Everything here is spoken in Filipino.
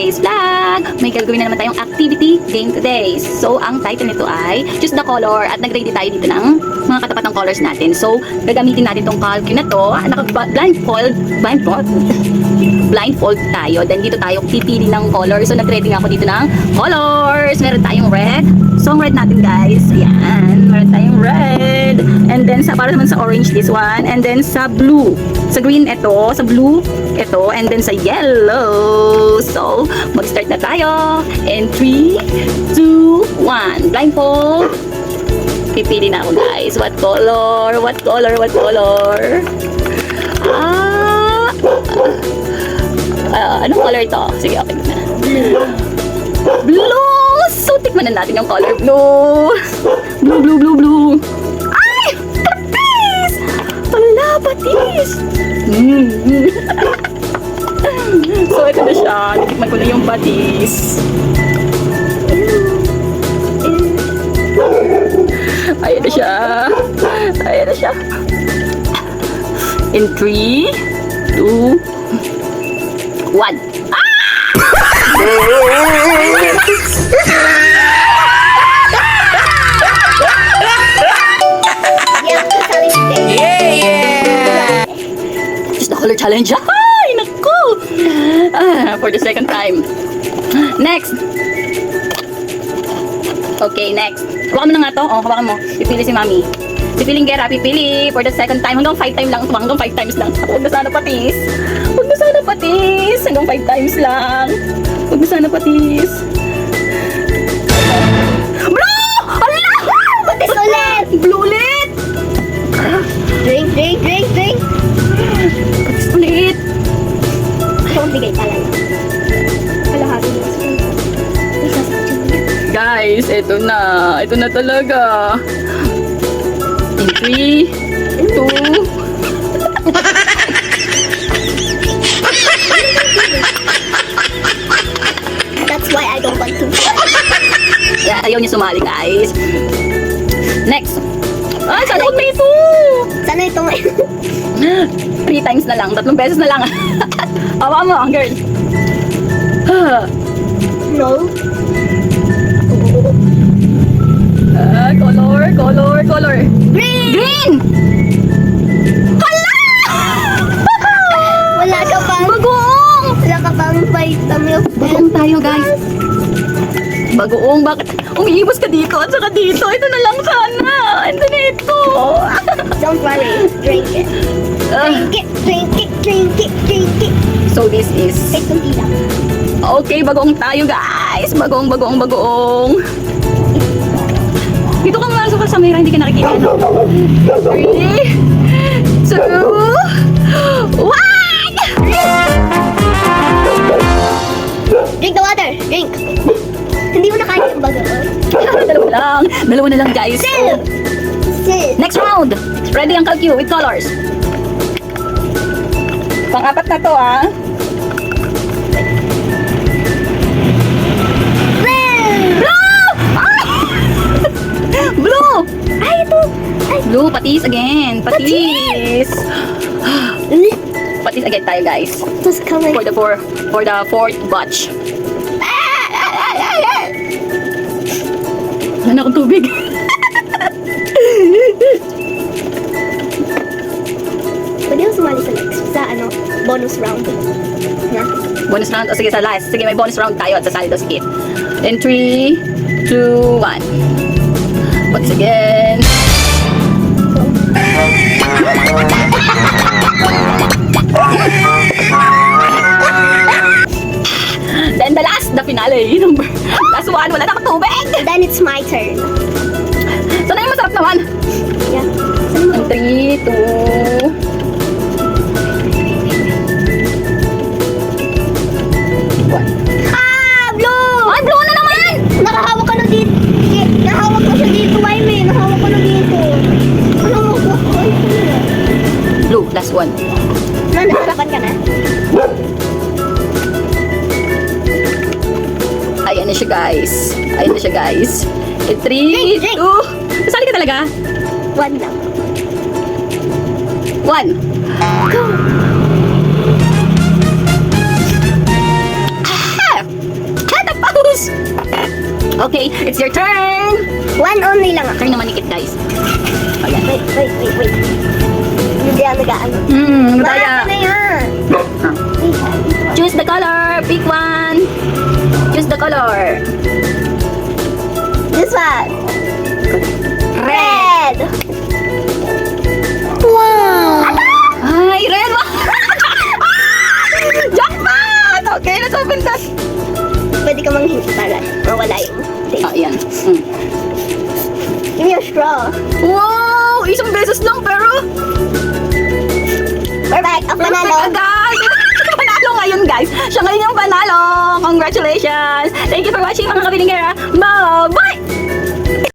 today's vlog! May gagawin na naman tayong activity game today. So, ang title nito ay Choose the Color at nag-ready tayo dito ng mga katapat ng colors natin. So, gagamitin natin tong calcul na to. Blindfold tayo. Then, dito tayo pipili ng color. So, nag-ready nga ako dito ng colors. Meron tayong red. So, ang red natin, guys. Ayan. Meron tayong red. And then, para naman sa orange, this one. And then, sa blue. Sa green, ito. Sa blue, ito. And then, sa yellow. So, mag-start na tayo. And 3, 2, 1. Blindfold. Pipili na ako, guys. What color? What color? What color? Anong color to? Sige, okay na. Blue! So, tikman na natin yung color blue. Blue, blue, blue, blue. Ay! Patis! Wala, patis! So, ito na siya. Tikman ko na yung patis. Ayan na siya. Ayan na siya. In 3, 2, 1. Just the color challenge. Ay, naku! For the second time. Next. Okay, next. Hawakan mo na nga to. Oh, hawakan mo. Pipili si Mami. Pipiling Gera, pipili for the second time. Hanggang 5 times lang. Hanggang 5 times lang. Huwag na sana patis. Huwag na sana patis. Hanggang 5 times lang. Huwag na sana patis. Bro! Ala! Patis ulit! Blue ulit! Drink, drink, drink, drink. Patis ulit! Ito ang bigay pala. Kalahati mo. Guys, ito na. Ito na talaga. In 3, 2, That's why I don't want to. yeah, ayaw niya sumali, guys. Next. Ay, sana huwag may ito. Sana ito ngayon. 3 times na lang. 3 beses na lang. Awa mo, girl. No. Color, color, color. Green! Green! Hala! Wala ka pang... Bagoong! Wala ka pang vitamin. Bagoong tayo, guys. Bagoong, bakit? Umiibos ka dito at saka dito. Ito na lang sana. Ito na ito. Don't worry. Drink it. Drink it, drink it, drink it, drink it. So this is... Take some tea lang. Okay, bagoong tayo, guys. Bagoong, bagoong, bagoong. Dito ka nga sa camera, hindi ka nakikita. 3, 2, 1! Drink the water. Drink. Hindi mo na kaya yung bagoong. Dalawa lang. Dalawa na lang, guys. Sip. Sip. Next round. Ready, Uncle Q, with colors. Pang-apat na to, ah. Blue! Ay, ito! Ay, blue, patis again. Patis! Patis again tayo, guys. Just coming. For the fourth batch. Wala na akong tubig. Pwede mo sumali sa next. Sa bonus round. Yeah. Bonus round? O sige, sa last. Sige, may bonus round tayo at sasali daw si Kit. In 3, 2, 1. Patis again. Then the last, the finale. Last one, wala na akong tubig. Then it's my turn. Sana yung masarap naman. Yeah. In 3, 2, 1. Ah! Blue! Ay, blue na naman! Nakahawak ka na dito. Nahawak ko siya dito, Jaime. Nahawak ko na dito. Ano mo ko? Blue, last one. Naharapan ka na? Ayan na siya, guys. Ayan na siya, guys. In 3, Drink, drink. 2, kasali ka talaga? One lang. 1. Go! Okay, it's your turn. One only lang ako. Turn naman ikit, guys. Ayan. Wait. Hindi ako nag-ano. Madaya. Baka na yan. Choose the color. Pick one. Choose the color. This one. Red. Red. Wow. Ay, red. Jackpot! Okay, let's open that. Pwede ka manghingi para mawala yung taste. Oh, ayan. Give me your straw. Wow! Isang beses lang, pero... Perfect. Ang panalo. Guys! Panalo ngayon, guys. Siya ngayon yung panalo. Congratulations! Thank you for watching, mga kabilingera. Bye-bye!